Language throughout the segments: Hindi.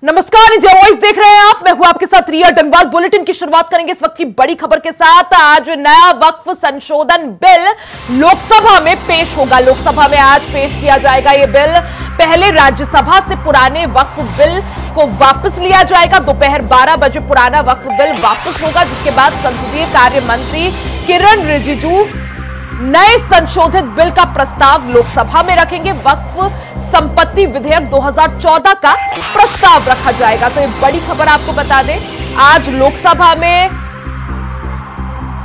नमस्कार, इंडिया वॉइस देख रहे हैं आप। मैं हूं आपके साथ रिया डंगवाल। बुलेटिन की शुरुआत करेंगे इस वक्त की बड़ी खबर के साथ। आज नया वक्फ संशोधन बिल लोकसभा में पेश होगा। लोकसभा में आज पेश किया जाएगा ये बिल। पहले राज्यसभा से पुराने वक्फ बिल को वापस लिया जाएगा। दोपहर 12 बजे पुराना वक्फ बिल वापस होगा, जिसके बाद संसदीय कार्य मंत्री किरण रिजिजू नए संशोधित बिल का प्रस्ताव लोकसभा में रखेंगे। वक्फ संपत्ति विधेयक 2014 का प्रस्ताव रखा जाएगा। तो ये बड़ी खबर आपको बता दें, आज लोकसभा में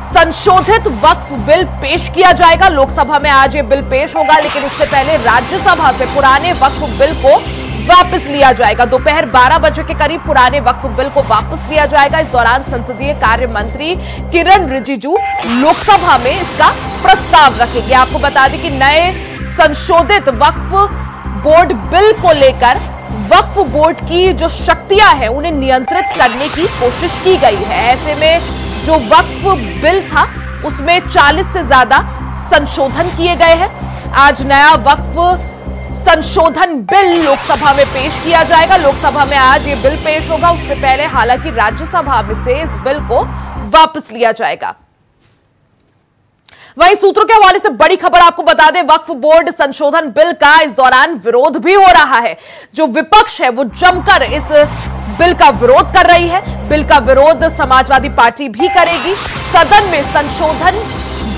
संशोधित वक्फ बिल पेश किया जाएगा। लोकसभा में आज ये बिल पेश होगा, लेकिन उससे पहले राज्यसभा से पुराने वक्फ बिल को वापस लिया जाएगा। दोपहर 12 बजे के करीब पुराने वक्फ बिल को वापस लिया जाएगा। इस दौरान संसदीय कार्य मंत्री किरण रिजिजू लोकसभा में इसका प्रस्ताव रखेंगे। आपको बता दें कि नए संशोधित वक्फ बोर्ड बिल को लेकर वक्फ बोर्ड की जो शक्तियां हैं उन्हें नियंत्रित करने की कोशिश की गई है। ऐसे में जो वक्फ बिल था उसमें 40 से ज्यादा संशोधन किए गए हैं। आज नया वक्फ संशोधन बिल लोकसभा में पेश किया जाएगा। लोकसभा में आज ये बिल पेश होगा। उससे पहले हालांकि राज्यसभा में से इस बिल को वापस लिया जाएगा। वहीं सूत्रों के हवाले से बड़ी खबर आपको बता दें, वक्फ बोर्ड संशोधन बिल का इस दौरान विरोध भी हो रहा है। जो विपक्ष है वो जमकर इस बिल का विरोध कर रही है। बिल का विरोध समाजवादी पार्टी भी करेगी। सदन में संशोधन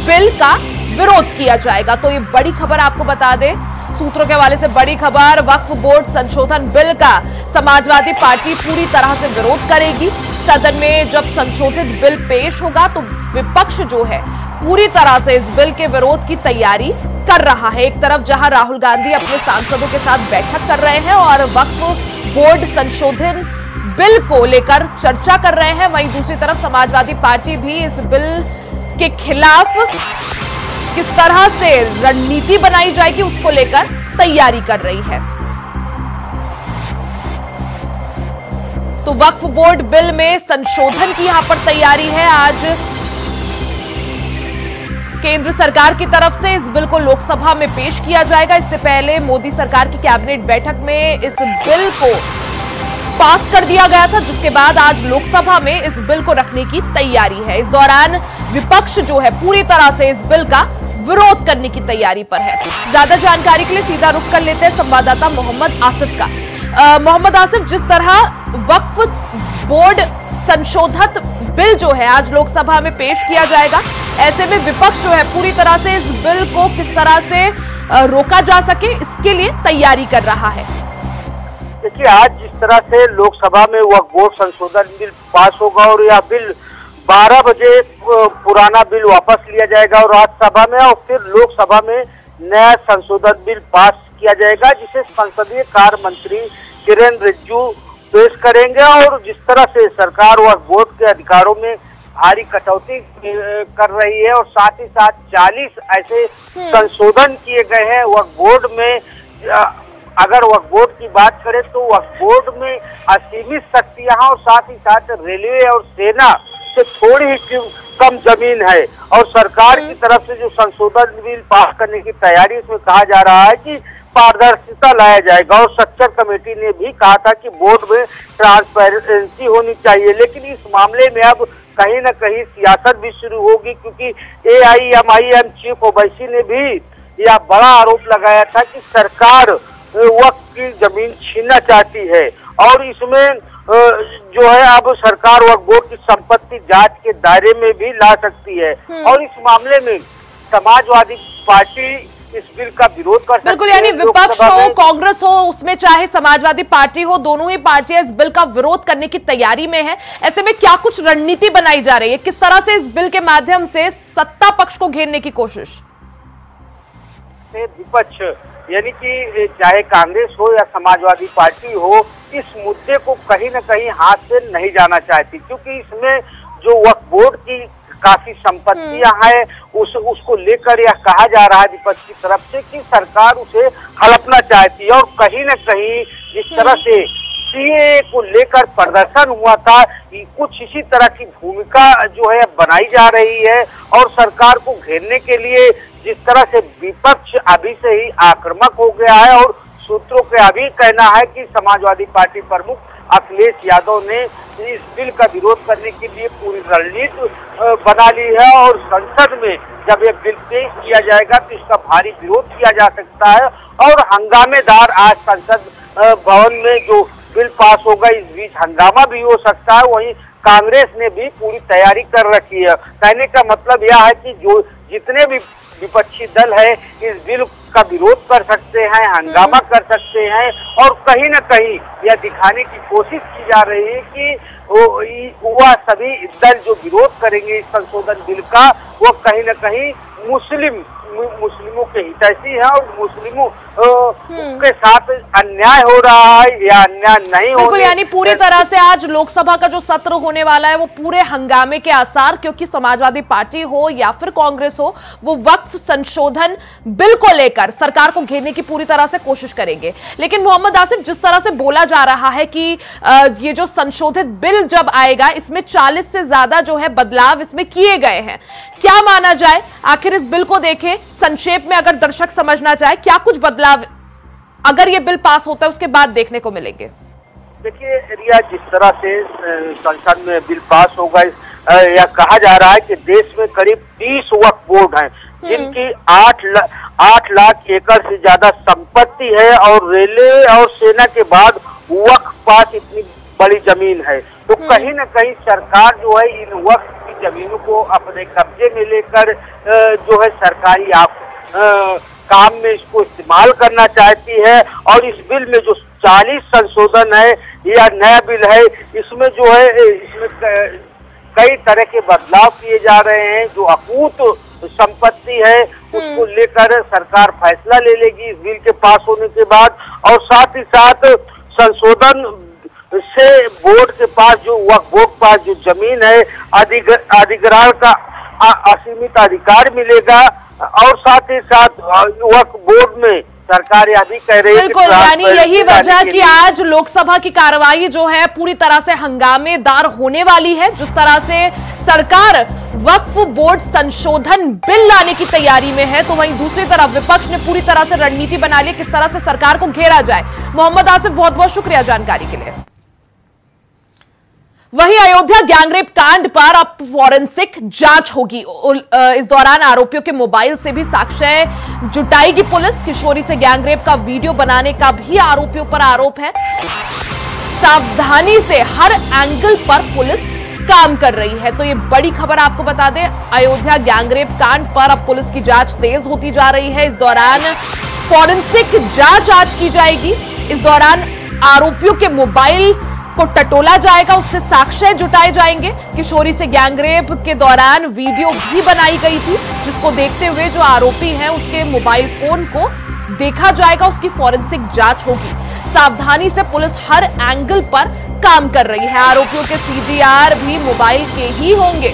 बिल का विरोध किया जाएगा। तो ये बड़ी खबर आपको बता दें, सूत्रों के हवाले से बड़ी खबर, वक्फ बोर्ड संशोधन बिल का समाजवादी पार्टी पूरी तरह से विरोध करेगी। सदन में जब संशोधित बिल पेश होगा तो विपक्ष जो है पूरी तरह से इस बिल के विरोध की तैयारी कर रहा है। एक तरफ जहां राहुल गांधी अपने सांसदों के साथ बैठक कर रहे हैं और वक्फ बोर्ड संशोधन बिल को लेकर चर्चा कर रहे हैं, वहीं दूसरी तरफ समाजवादी पार्टी भी इस बिल के खिलाफ किस तरह से रणनीति बनाई जाएगी उसको लेकर तैयारी कर रही है। तो वक्फ बोर्ड बिल में संशोधन की यहां पर तैयारी है। आज केंद्र सरकार की तरफ से इस बिल को लोकसभा में पेश किया जाएगा। इससे पहले मोदी सरकार की कैबिनेट बैठक में इस बिल को पास कर दिया गया था, जिसके बाद आज लोकसभा में इस बिल को रखने की तैयारी है। इस दौरान विपक्ष जो है पूरी तरह से इस बिल का विरोध करने की तैयारी पर है। ज्यादा जानकारी के लिए सीधा रुख कर लेते हैं संवाददाता मोहम्मद आसिफ का। मोहम्मद आसिफ, जिस तरह वक्फ बोर्ड संशोधित बिल जो है आज लोकसभा में पेश किया जाएगा, ऐसे में विपक्ष जो है पूरी तरह से इस बिल को किस तरह से रोका जा सके इसके लिए तैयारी कर रहा है। देखिए, आज जिस तरह से लोकसभा में वक्फ बोर्ड संशोधन बिल पास होगा और यह बिल 12 बजे पुराना बिल वापस लिया जाएगा और राज्यसभा में और फिर लोकसभा में नया संशोधन बिल पास किया जाएगा, जिसे संसदीय कार्य मंत्री किरण रिजिजू पेश करेंगे। और जिस तरह से सरकार वक्फ बोर्ड के अधिकारों में भारी कटौती कर रही है और साथ ही साथ 40 ऐसे संशोधन किए गए हैं वक्फ बोर्ड में। अगर वक्फ बोर्ड की बात करें तो वक्फ बोर्ड में असीमित शक्तियां और साथ ही साथ रेलवे और सेना से थोड़ी ही कम जमीन है। और सरकार की तरफ से जो संशोधन बिल पास करने की तैयारी, इसमें कहा जा रहा है कि पारदर्शिता लाया जाएगा। और स्ट्रक्चर कमेटी ने भी कहा था कि बोर्ड में ट्रांसपेरेंसी होनी चाहिए, लेकिन इस मामले में अब कहीं न कहीं सियासत भी शुरू होगी, क्योंकि AIMIM चीफ ओवैसी ने भी यह बड़ा आरोप लगाया था कि सरकार वक्फ की जमीन छीनना चाहती है। और इसमें जो है अब सरकार वक्फ बोर्ड की संपत्ति जांच के दायरे में भी ला सकती है। और इस मामले में समाजवादी पार्टी इस बिल का विरोध कर सकती है। बिल्कुल, यानी विपक्ष हो, कांग्रेस हो, उसमें चाहे समाजवादी पार्टी हो, दोनों ही पार्टियां इस बिल का विरोध करने की तैयारी में है। ऐसे में क्या कुछ रणनीति बनाई जा रही है, किस तरह से इस बिल के माध्यम से सत्ता पक्ष को घेरने की कोशिश? विपक्ष यानी कि चाहे कांग्रेस हो या समाजवादी पार्टी हो, इस मुद्दे को कहीं न कहीं हाथ से नहीं जाना चाहती, क्योंकि इसमें जो वक्फ बोर्ड की काफी संपत्तियां हैं उसको लेकर यह कहा जा रहा है विपक्ष की तरफ से कि सरकार उसे हड़पना चाहती है। और कहीं न कहीं जिस तरह से CAA को लेकर प्रदर्शन हुआ था, कुछ इसी तरह की भूमिका जो है बनाई जा रही है। और सरकार को घेरने के लिए जिस तरह से विपक्ष अभी से ही आक्रामक हो गया है और सूत्रों का अभी कहना है कि समाजवादी पार्टी प्रमुख अखिलेश यादव ने इस बिल का विरोध करने के लिए पूरी रणनीति बना ली है और संसद में जब यह बिल पेश किया जाएगा तो इसका भारी विरोध किया जा सकता है और हंगामेदार आज संसद भवन में जो बिल पास होगा इस बीच हंगामा भी हो सकता है। वहीं कांग्रेस ने भी पूरी तैयारी कर रखी है। कहने का मतलब यह है कि जो जितने भी विपक्षी दल है इस बिल का विरोध कर सकते हैं, हंगामा कर सकते हैं और कहीं न कहीं यह दिखाने की कोशिश की जा रही है कि वह सभी दल जो विरोध करेंगे इस संशोधन बिल का वो कहीं न कहीं मुस्लिमों के हितैषी है और मुस्लिमों के साथ अन्याय हो रहा है या अन्याय नहीं हो। बिल्कुल, यानी पूरी तरह से आज लोकसभा का जो सत्र होने वाला है वो पूरे हंगामे के आसार, क्योंकि समाजवादी पार्टी हो या फिर कांग्रेस हो वो वक्फ संशोधन बिल को लेकर सरकार को घेरने की पूरी तरह से कोशिश करेंगे। लेकिन मोहम्मद आसिफ, जिस तरह से बोला जा रहा है कि ये जो संशोधित बिल जब आएगा इसमें 40 से ज्यादा जो है बदलाव इसमें किए गए हैं, क्या माना जाए? आखिर इस बिल को देखें संक्षेप में, अगर दर्शक समझना चाहे क्या कुछ बदलाव अगर ये बिल पास होता है उसके बाद देखने को मिलेंगे? देखिए रिया, जिस तरह से संसद में बिल पास होगा या कहा जा रहा है कि देश में करीब 30 वक्फ बोर्ड हैं जिनकी 8 लाख एकड़ से ज्यादा संपत्ति है और रेलवे और सेना के बाद वक्फ पास इतनी बड़ी जमीन है। तो कहीं न कहीं सरकार जो है इन वक्फ की जमीनों को अपने कब्जे में लेकर जो है सरकारी काम में इसको इस्तेमाल करना चाहती है और इस बिल में जो 40 संशोधन है या नया बिल है इसमें जो है इसमें कई तरह के बदलाव किए जा रहे हैं। जो अकूत संपत्ति है उसको लेकर सरकार फैसला ले लेगी इस बिल के पास होने के बाद और साथ ही साथ संशोधन से बोर्ड के पास जो वक्फ बोर्ड के पास जो जमीन है अधिग्रहण का असीमित अधिकार मिलेगा और साथ ही साथ वक्फ बोर्ड में सरकार यह भी कह रही है। बिल्कुल, यानी यही वजह कि आज लोकसभा की कार्रवाई जो है पूरी तरह से हंगामेदार होने वाली है। जिस तरह से सरकार वक्फ बोर्ड संशोधन बिल लाने की तैयारी में है तो वहीं दूसरी तरफ विपक्ष ने पूरी तरह से रणनीति बना ली किस तरह से सरकार को घेरा जाए। मोहम्मद आसिफ, बहुत बहुत शुक्रिया जानकारी के लिए। वहीं अयोध्या गैंगरेप कांड पर अब फॉरेंसिक जांच होगी। इस दौरान आरोपियों के मोबाइल से भी साक्ष्य जुटाएगी पुलिस। किशोरी से गैंगरेप का वीडियो बनाने का भी आरोपियों पर आरोप है। सावधानी से हर एंगल पर पुलिस काम कर रही है। तो ये बड़ी खबर आपको बता दें, अयोध्या गैंगरेप कांड पर अब पुलिस की जांच तेज होती जा रही है। इस दौरान फॉरेंसिक जांच आज की जाएगी। इस दौरान आरोपियों के मोबाइल को टटोला जाएगा, उससे साक्ष्य जुटाए जाएंगे। किशोरी से गैंगरेप के दौरान वीडियो भी बनाई गई थी जिसको देखते हुए जो आरोपी हैं उसके मोबाइल फोन को देखा जाएगा, उसकी फॉरेंसिक जांच होगी। सावधानी से पुलिस हर एंगल पर काम कर रही है। आरोपियों के सीडीआर भी मोबाइल के ही होंगे।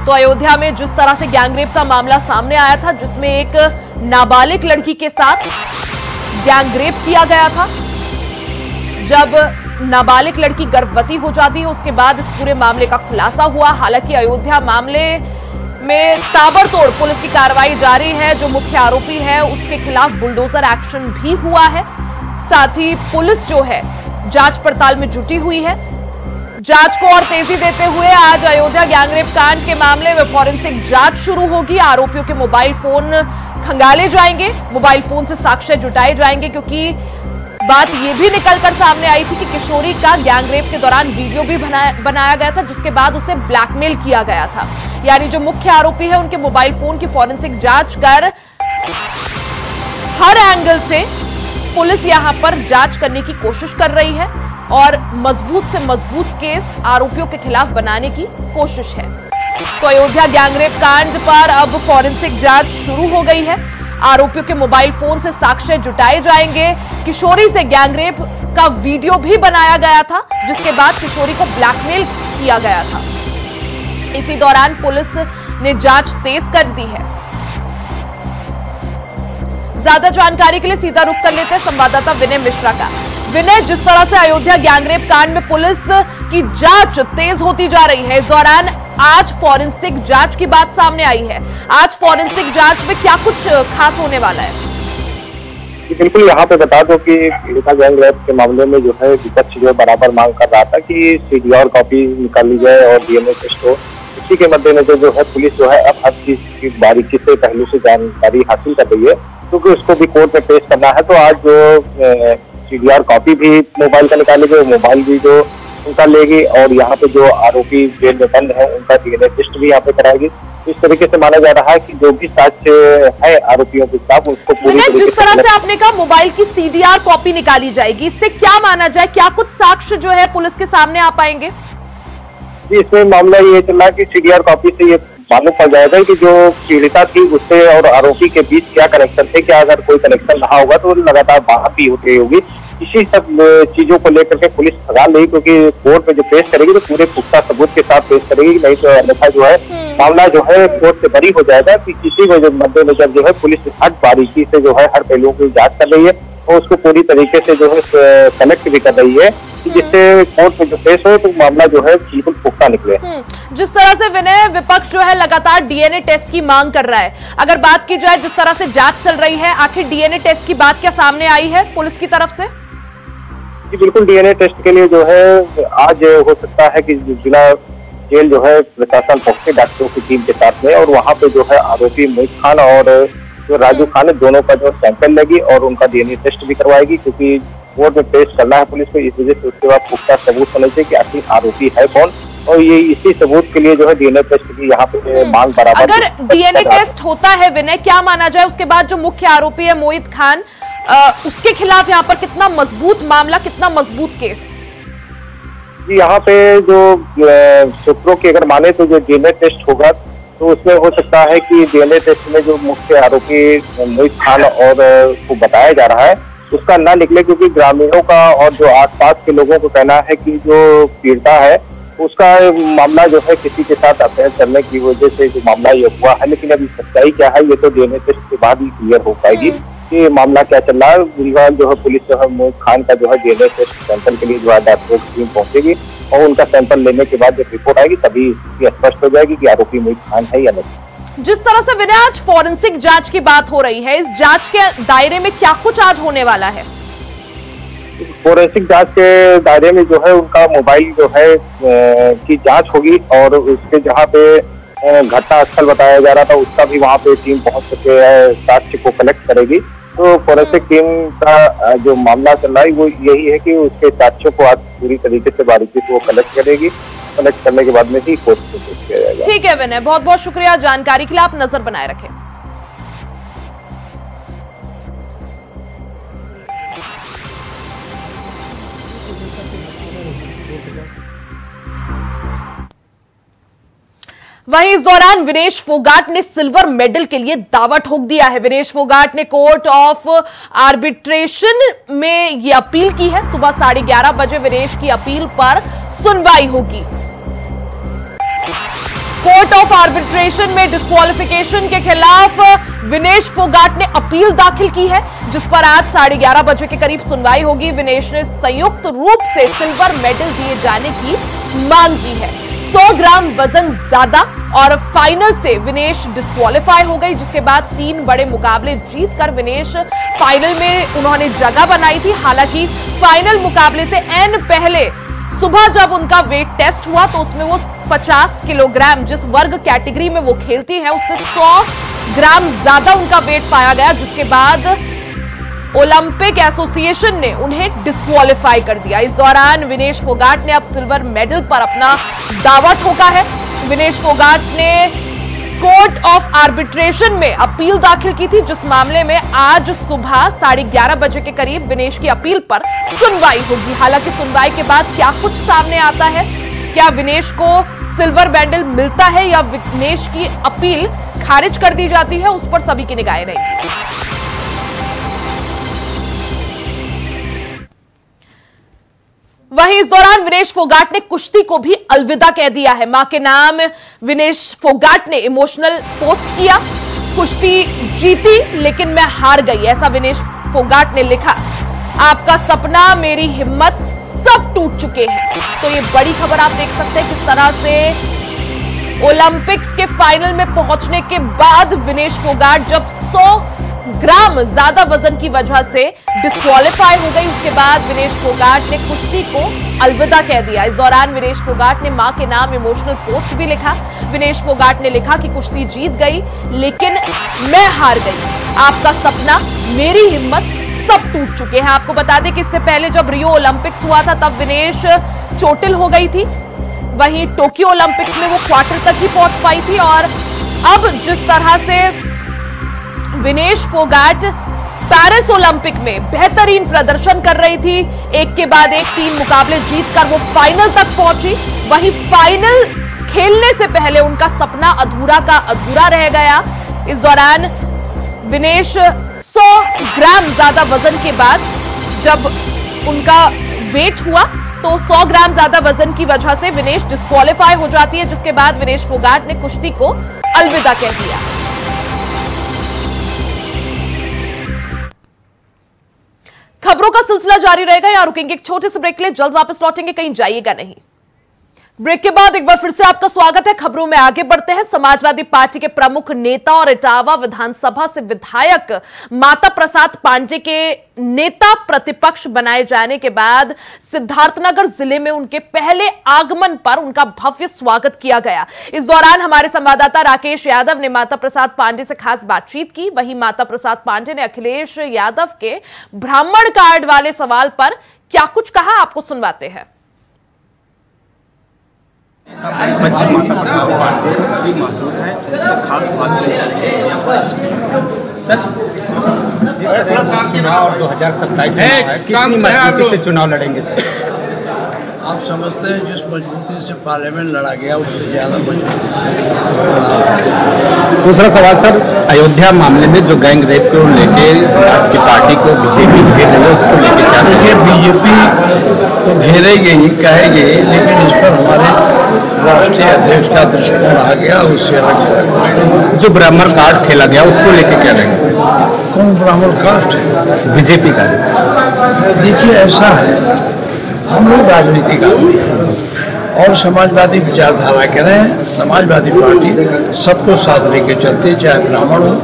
तो अयोध्या में जिस तरह से गैंगरेप का मामला सामने आया था जिसमें एक नाबालिग लड़की के साथ गैंगरेप किया गया था, जब नाबालिग लड़की गर्भवती हो जाती है उसके बाद इस पूरे मामले का खुलासा हुआ। हालांकि अयोध्या मामले में ताबड़तोड़ पुलिस की कार्रवाई जारी है। जो मुख्य आरोपी है उसके खिलाफ बुलडोजर एक्शन भी हुआ है। साथ ही पुलिस जो है जांच पड़ताल में जुटी हुई है। जांच को और तेजी देते हुए आज अयोध्या गैंगरेप कांड के मामले में फॉरेंसिक जांच शुरू होगी। आरोपियों के मोबाइल फोन खंगाले जाएंगे, मोबाइल फोन से साक्ष्य जुटाए जाएंगे, क्योंकि बात यह भी निकलकर सामने आई थी कि किशोरी का गैंगरेप के दौरान वीडियो भी बनाया गया था जिसके बाद उसे ब्लैकमेल किया गया था। यानी जो मुख्य आरोपी है उनके मोबाइल फोन की फॉरेंसिक जांच कर हर एंगल से पुलिस यहां पर जांच करने की कोशिश कर रही है और मजबूत से मजबूत केस आरोपियों के खिलाफ बनाने की कोशिश है। तो अयोध्या गैंगरेप कांड पर अब फॉरेंसिक जांच शुरू हो गई है। आरोपियों के मोबाइल फोन से साक्ष्य जुटाए जाएंगे। किशोरी से गैंगरेप का वीडियो भी बनाया गया था जिसके बाद किशोरी को ब्लैकमेल किया गया था। इसी दौरान पुलिस ने जांच तेज कर दी है। ज्यादा जानकारी के लिए सीधा रुख कर लेते हैं संवाददाता विनय मिश्रा का। विनय, जिस तरह से अयोध्या गैंगरेप कांड में पुलिस की जांच तेज होती जा रही है, इस दौरान आज फॉरेंसिक जांच की बात सामने आई है। आज फॉरेंसिक जांच में क्या कुछ खास होने वाला है? बिल्कुल, यहाँ पे बता दो कि पीड़िता गैंग रेप के मामले में जो है विपक्ष जो है बराबर मांग कर रहा था कि सीडीआर कॉपी निकाली जाए और डीएनए टेस्ट हो। इसी के मद्देनजर जो है पुलिस जो है अब हर चीज की बारीकी से पहलू से जानकारी हासिल कर रही है, क्योंकि उसको भी कोर्ट में पेश करना है। तो आज जो सीडीआर कॉपी भी मोबाइल का निकालेगी, मोबाइल भी जो उनका लेगी, और यहाँ पे जो आरोपी जेल में बंद है उनका डीएनए टेस्ट भी यहाँ पे कराएगी। इस तरीके से माना जा रहा है कि जो भी साक्ष्य है आरोपियों के खिलाफ उसको पूरी तरीके जिस तरह से आपने कहा मोबाइल की सीडीआर कॉपी निकाली जाएगी, इससे क्या माना जाए, क्या कुछ साक्ष्य जो है पुलिस के सामने आ पाएंगे? इसमें मामला ये चल रहा है कि सीडीआर कॉपी से ये मालूम पड़ जाएगा कि जो पीड़िता थी उससे और आरोपी के बीच क्या कनेक्शन थे। क्या अगर कोई कनेक्शन रहा होगा तो लगातार बात भी होती होगी। इसी सब चीजों को लेकर के पुलिस सवाल नहीं, क्योंकि कोर्ट में जो पेश करेगी तो पूरे पुख्ता सबूत के साथ पेश करेगी, नहीं तो अन्यथा जो है मामला जो है कोर्ट से बरी हो जाएगा। कि किसी को जो मद्देनजर जो है पुलिस हर बारीकी से जो है हर पहलुओं की जांच कर रही है और उसको पूरी तरीके से जो है कनेक्ट भी कर रही है, जिससे कोर्ट में जो पेश हो तो मामला जो है बिल्कुल पुख्ता निकले। जिस तरह से विनय विपक्ष जो है लगातार डीएनए टेस्ट की मांग कर रहा है, अगर बात की जाए जिस तरह से जांच चल रही है, आखिर डीएनए टेस्ट की बात क्या सामने आई है पुलिस की तरफ से? जी बिल्कुल, डीएनए टेस्ट के लिए जो है आज हो सकता है कि जिला जेल जो है प्रशासन पहुंचे डॉक्टरों की टीम के साथ में, और वहां पे जो है आरोपी मोहित खान और जो राजू खान है दोनों का जो सैंपल लेगी और उनका डीएनए टेस्ट भी करवाएगी, क्योंकि कोर्ट में पेश करना है पुलिस को। इस वजह से उसके बाद पुख्ता सबूत होने चाहिए कि आखिर आरोपी है कौन, और ये इसी सबूत के लिए जो है डीएनए टेस्ट की यहाँ पे मांग बराबर। अगर डीएनए टेस्ट होता है विनय, क्या माना जाए उसके बाद जो मुख्य आरोपी है मोहित खान, उसके खिलाफ यहाँ पर कितना मजबूत मामला, कितना मजबूत केस? जी यहाँ पे जो सूत्रों की अगर माने तो जो डीएनए टेस्ट होगा तो उसमें हो सकता है कि डीएनए टेस्ट में जो मुख्य आरोपी मोहित खान और को बताया जा रहा है उसका ना निकले, क्योंकि ग्रामीणों का और जो आसपास के लोगों को कहना है कि जो पीड़िता है उसका मामला जो है किसी के साथ अफेयर करने की वजह से जो मामला ये हुआ है। लेकिन अभी सच्चाई क्या है ये तो डीएनए टेस्ट के बाद ही क्लियर हो पाएगी कि मामला क्या चल रहा है। फिलहाल जो है पुलिस जो है मोहित खान का जो है डीएनए टेस्ट सैंपल के लिए जो है डॉक्टरों की टीम पहुंचेगी, और उनका सैंपल लेने के बाद जब रिपोर्ट आएगी तभी ये स्पष्ट हो जाएगी कि आरोपी मोहित खान है या नहीं। जिस तरह से विनय आज फॉरेंसिक जांच की बात हो रही है, इस जांच के दायरे में क्या कुछ आज होने वाला है? फॉरेंसिक जांच के दायरे में जो है उनका मोबाइल जो है की जांच होगी, और उसके जहाँ पे घटना स्थल बताया जा रहा था उसका भी वहाँ पे टीम पहुंच सके साक्ष्य को कलेक्ट करेगी। तो फॉरेंसिक टीम का जो मामला चल रहा है वो यही है कि उसके साक्ष्यों को आज पूरी तरीके से बारीकी से वो कलेक्ट करेगी। कलेक्ट करने के बाद में ही कोर्ट में पेश किया जाएगा। ठीक है विनय, बहुत बहुत शुक्रिया जानकारी के लिए, आप नजर बनाए रखें। वहीं इस दौरान विनेश फोगाट ने सिल्वर मेडल के लिए दावा ठोक दिया है। विनेश फोगाट ने कोर्ट ऑफ आर्बिट्रेशन में यह अपील की है। सुबह 11:30 बजे विनेश की अपील पर सुनवाई होगी। कोर्ट ऑफ आर्बिट्रेशन में डिस्क्वालिफिकेशन के खिलाफ विनेश फोगाट ने अपील दाखिल की है, जिस पर आज 11:30 बजे के करीब सुनवाई होगी। विनेश ने संयुक्त रूप से सिल्वर मेडल दिए जाने की मांग की है। 100 ग्राम वजन ज्यादा और फाइनल से विनेश डिस्क्वालीफाई हो गई, जिसके बाद 3 बड़े मुकाबले जीतकर विनेश फाइनल में उन्होंने जगह बनाई थी। हालांकि फाइनल मुकाबले से एन पहले सुबह जब उनका वेट टेस्ट हुआ तो उसमें वो 50 किलोग्राम जिस वर्ग कैटेगरी में वो खेलती हैं उससे 100 ग्राम ज्यादा उनका वेट पाया गया, जिसके बाद ओलंपिक एसोसिएशन ने उन्हें डिस्क्वालीफाई कर दिया। इस दौरान विनेश फोगाट ने अब सिल्वर मेडल पर अपना दावा ठोका है। विनेश फोगाट ने कोर्ट ऑफ आर्बिट्रेशन में अपील दाखिल की थी, जिस मामले में आज सुबह 11:30 बजे के करीब विनेश की अपील पर सुनवाई होगी। हालांकि सुनवाई के बाद क्या कुछ सामने आता है, क्या विनेश को सिल्वर मेडल मिलता है या विनेश की अपील खारिज कर दी जाती है, उस पर सभी की निगाहें रहेंगी। वहीं इस दौरान विनेश फोगाट ने कुश्ती को भी अलविदा कह दिया है। मां के नाम विनेश फोगाट ने इमोशनल पोस्ट किया। कुश्ती जीती लेकिन मैं हार गई, ऐसा विनेश फोगाट ने लिखा। आपका सपना, मेरी हिम्मत सब टूट चुके हैं। तो ये बड़ी खबर आप देख सकते हैं किस तरह से ओलंपिक्स के फाइनल में पहुंचने के बाद विनेश फोगाट जब 100 ग्राम ज्यादा वजन की वजह से डिस्क्वालीफाई हो गई। उसके बाद विनेश फोगाट ने कुश्ती को अलविदा कह दिया। इस दौरान विनेश फोगाट ने मां के नाम इमोशनल पोस्ट भी लिखा। विनेश फोगाट ने लिखा कि कुश्ती जीत गई लेकिन मैं हार गई, आपका सपना, मेरी हिम्मत सब टूट चुके हैं। आपको बता दें कि इससे पहले जब रियो ओलंपिक्स हुआ था तब विनेश चोटिल हो गई थी। वहीं टोक्यो ओलंपिक्स में वो क्वार्टर तक ही पहुंच पाई थी। और अब जिस तरह से विनेश फोगाट पेरिस ओलंपिक में बेहतरीन प्रदर्शन कर रही थी, एक के बाद एक 3 मुकाबले जीतकर वो फाइनल तक पहुंची, वहीं फाइनल खेलने से पहले उनका सपना अधूरा का अधूरा रह गया। इस दौरान विनेश 100 ग्राम ज्यादा वजन के बाद जब उनका वेट हुआ तो 100 ग्राम ज्यादा वजन की वजह से विनेश डिस्क्वालीफाई हो जाती है, जिसके बाद विनेश फोगाट ने कुश्ती को अलविदा कह दिया। खबरों का सिलसिला जारी रहेगा, यहां रुकेंगे एक छोटे से ब्रेक के लिए, जल्द वापस लौटेंगे, कहीं जाइएगा नहीं। ब्रेक के बाद एक बार फिर से आपका स्वागत है। खबरों में आगे बढ़ते हैं। समाजवादी पार्टी के प्रमुख नेता और इटावा विधानसभा से विधायक माता प्रसाद पांडे के नेता प्रतिपक्ष बनाए जाने के बाद सिद्धार्थनगर जिले में उनके पहले आगमन पर उनका भव्य स्वागत किया गया। इस दौरान हमारे संवाददाता राकेश यादव ने माता प्रसाद पांडे से खास बातचीत की। वहीं माता प्रसाद पांडे ने अखिलेश यादव के ब्राह्मण कार्ड वाले सवाल पर क्या कुछ कहा, आपको सुनवाते हैं। बच्ची माता प्रसाद पांडे भी मौजूद है, उससे खास बातचीत करेंगे। सर, जिस तरह चुनाव 2027 है, कितनी मजबूती से चुनाव लड़ेंगे? आप समझते हैं जिस मजबूती से पार्लियामेंट लड़ा गया उससे ज़्यादा मजबूती से। दूसरा सवाल सर, अयोध्या मामले में जो गैंग रेप को लेके आपकी पार्टी को बीजेपी घेर रही है, उसको लेके क्या? देखिए, बीजेपी तो घेरेगी ही, कहेगी, लेकिन इस पर हमारे राष्ट्रीय अध्यक्ष का दृष्टिकोण आ गया, उससे अलग। जो ब्राह्मण कार्ड खेला गया उसको लेके क्या रहेंगे? कौन ब्राह्मण कास्ट है? बीजेपी का। देखिए, ऐसा है, हम लोग राजनीतिक आदमी हैं और समाजवादी विचारधारा के रहे। समाजवादी पार्टी सबको साथ लेके चलती है, चाहे ब्राह्मण हो,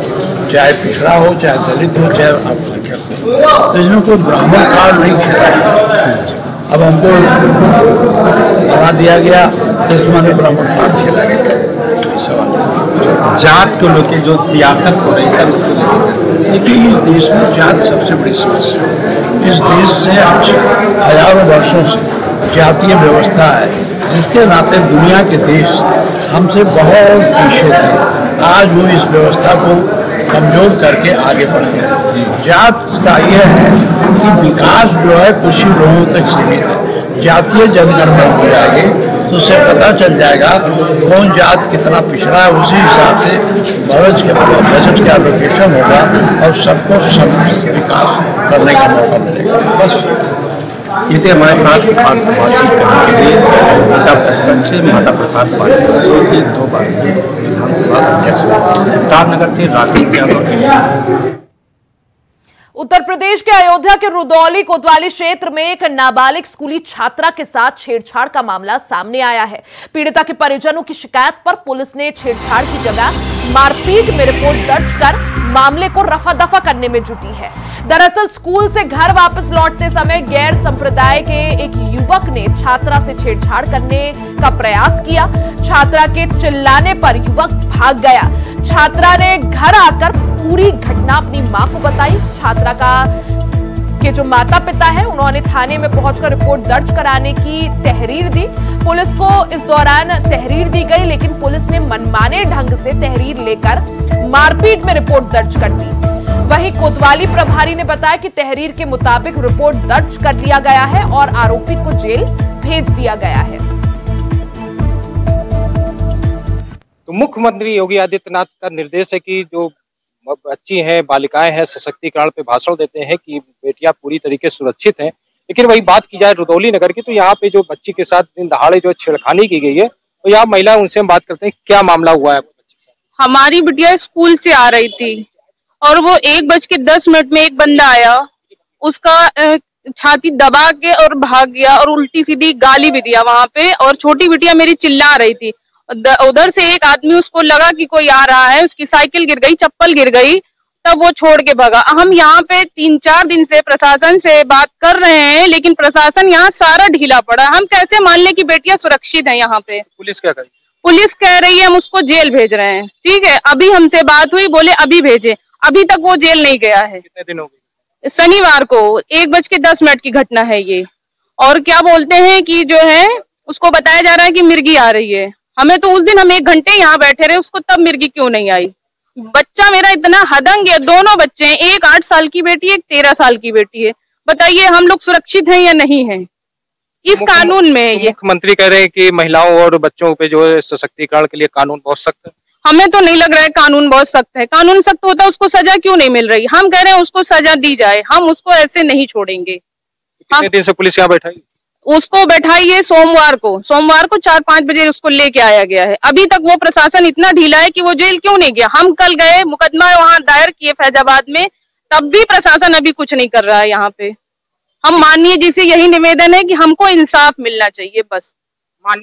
चाहे पिछड़ा हो, चाहे दलित हो, चाहे अल्पसंख्यक हो। तो इसमें कोई ब्राह्मण कार्ड नहीं खेला गया। अब हमको बना दिया गया तो इसमें ब्राह्मण कार्ड खेला गया। सवाल जात को लेकर जो सियासत हो रही है, देखिए, इस देश में जात सबसे बड़ी समस्या है। इस देश से हजारों वर्षों से जातीय व्यवस्था है, जिसके नाते दुनिया के देश हमसे बहुत पीछे थे। आज वो इस व्यवस्था को कमजोर करके आगे बढ़ गए। जात का यह है कि विकास जो है कुछ ही लोगों तक सीमित है। जातीय जनगणना हो जाएगी तो उससे पता चल जाएगा कौन जात कितना पिछड़ा है, उसी हिसाब से बजट का एलोकेशन होगा और सबको सब विकास करने का मौका मिलेगा। बस ये थे हमारे साथ खास बातचीत करने के लिए नेता प्रतिपक्ष माता प्रसाद पांडे, जो कि 2 बार से विधानसभा अध्यक्ष, सिद्धार्थनगर से राकेश यादव के लिए। उत्तर प्रदेश के अयोध्या के रुदौली कोतवाली क्षेत्र में एक नाबालिग स्कूली छात्रा के साथ छेड़छाड़ का मामला सामने आया है। पीड़िता के परिजनों की शिकायत पर पुलिस ने छेड़छाड़ की जगह मारपीट में रिपोर्ट दर्ज कर मामले को रफा दफा करने में जुटी है। दरअसल स्कूल से घर वापस लौटते समय गैर संप्रदाय के एक युवक ने छात्रा से छेड़छाड़ करने का प्रयास किया। छात्रा के चिल्लाने पर युवक भाग गया। छात्रा ने घर आकर पूरी घटना अपनी मां को बताई। छात्रा के जो माता पिता है उन्होंने थाने में पहुंचकर रिपोर्ट दर्ज कराने की तहरीर दी। पुलिस को इस दौरान तहरीर दी गई, लेकिन पुलिस ने मनमाने ढंग से तहरीर लेकर मारपीट में रिपोर्ट दर्ज कर दी। वहीं कोतवाली प्रभारी ने बताया कि तहरीर के मुताबिक रिपोर्ट दर्ज कर लिया गया है और आरोपी को जेल भेज दिया गया है। तो मुख्यमंत्री योगी आदित्यनाथ का निर्देश है कि जो बच्ची हैं, बालिकाएं हैं, सशक्तिकरण पे भाषण देते हैं कि बेटियां पूरी तरीके से सुरक्षित हैं। लेकिन वही बात की जाए रुदौली नगर की, तो यहाँ पे जो बच्ची के साथ दिन दहाड़े जो छेड़खानी की गई है, तो यहाँ महिला, उनसे हम बात करते हैं, क्या मामला हुआ है बच्ची के साथ? हमारी बिटिया स्कूल से आ रही थी और वो 1:10 में एक बंदा आया, उसका छाती दबा के और भाग गया और उल्टी सीधी गाली भी दिया वहां पे। और छोटी बिटिया मेरी चिल्ला रही थी। उधर से एक आदमी, उसको लगा कि कोई आ रहा है, उसकी साइकिल गिर गई, चप्पल गिर गई, तब वो छोड़ के भगा। हम यहाँ पे 3-4 दिन से प्रशासन से बात कर रहे हैं, लेकिन प्रशासन यहाँ सारा ढीला पड़ा। हम कैसे मान ले कि बेटियां सुरक्षित हैं यहाँ पे? पुलिस क्या कही? पुलिस कह रही है हम उसको जेल भेज रहे हैं। ठीक है, अभी हमसे बात हुई, बोले अभी भेजे, अभी तक वो जेल नहीं गया है। कितने दिन हो गए? शनिवार को 1:10 की घटना है ये। और क्या बोलते हैं कि जो है उसको बताया जा रहा है कि मिर्गी आ रही है। हमें तो उस दिन हम 1 घंटे यहाँ बैठे रहे, उसको तब मिर्गी क्यों नहीं आई? बच्चा मेरा इतना हदंग है, दोनों बच्चे हैं, एक 8 साल की बेटी है, एक 13 साल की बेटी है। बताइए हम लोग सुरक्षित हैं या नहीं हैं इस कानून में? ये मुख्यमंत्री कह रहे हैं कि महिलाओं और बच्चों पे जो है सशक्तिकरण के लिए कानून बहुत सख्त है। हमें तो नहीं लग रहा है कानून बहुत सख्त है। कानून सख्त होता उसको सजा क्यों नहीं मिल रही? हम कह रहे हैं उसको सजा दी जाए, हम उसको ऐसे नहीं छोड़ेंगे। कितने दिन से पुलिस यहाँ बैठाई? उसको बैठाइए सोमवार को 4-5 बजे उसको लेके आया गया है। अभी तक वो प्रशासन इतना ढीला है कि वो जेल क्यों नहीं गया। हम कल गए, मुकदमा वहां दायर किए फैजाबाद में, तब भी प्रशासन अभी कुछ नहीं कर रहा है यहाँ पे। हम माननीय जी से यही निवेदन है कि हमको इंसाफ मिलना चाहिए बस।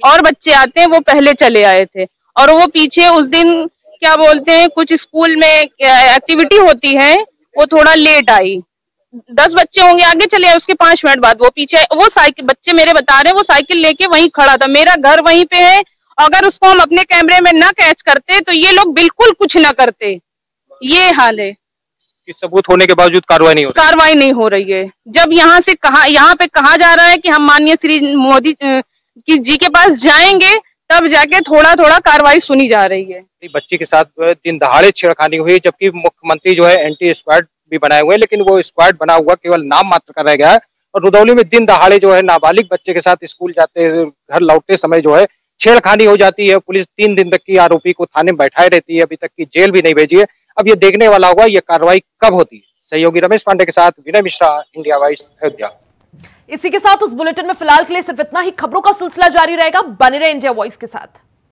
और बच्चे आते हैं, वो पहले चले आए थे और वो पीछे उस दिन क्या बोलते हैं कुछ स्कूल में एक्टिविटी होती है, वो थोड़ा लेट आई। 10 बच्चे होंगे, आगे चले आए, उसके 5 मिनट बाद वो पीछे, वो साइकिल, बच्चे मेरे बता रहे हैं वो साइकिल लेके वहीं खड़ा था। मेरा घर वहीं पे है, अगर उसको हम अपने कैमरे में ना कैच करते तो ये लोग बिल्कुल कुछ ना करते। ये हाल है कि सबूत होने के बावजूद कार्रवाई नहीं हो रही है। जब यहाँ पे कहा जा रहा है कि हम माननीय श्री मोदी जी के पास जाएंगे, तब जाके थोड़ा थोड़ा कार्रवाई सुनी जा रही है। बच्ची के साथ दिन दहाड़े छेड़खानी हुई, जबकि मुख्यमंत्री जो है एंटी स्क्वाड भी बनाए हुए हैं, लेकिन वो स्क्वाड बना हुआ केवल नाम मात्र का रह गया है। और रुदौली में दिन दहाड़े जो है नाबालिग बच्चे के साथ स्कूल जाते घर लौटते समय जो है छेड़खानी हो जाती है। पुलिस 3 दिन तक की आरोपी को थाने में बैठाए रहती है, अभी तक की जेल भी नहीं भेजी है। अब ये देखने वाला होगा ये कार्रवाई कब होती है। सहयोगी रमेश पांडे के साथ विनय मिश्रा, इंडिया वॉइस, अयोध्या। इसी के साथ उस बुलेटिन में फिलहाल के लिए सिर्फ इतना ही। खबरों का सिलसिला जारी रहेगा, बने रहे इंडिया वॉइस के साथ।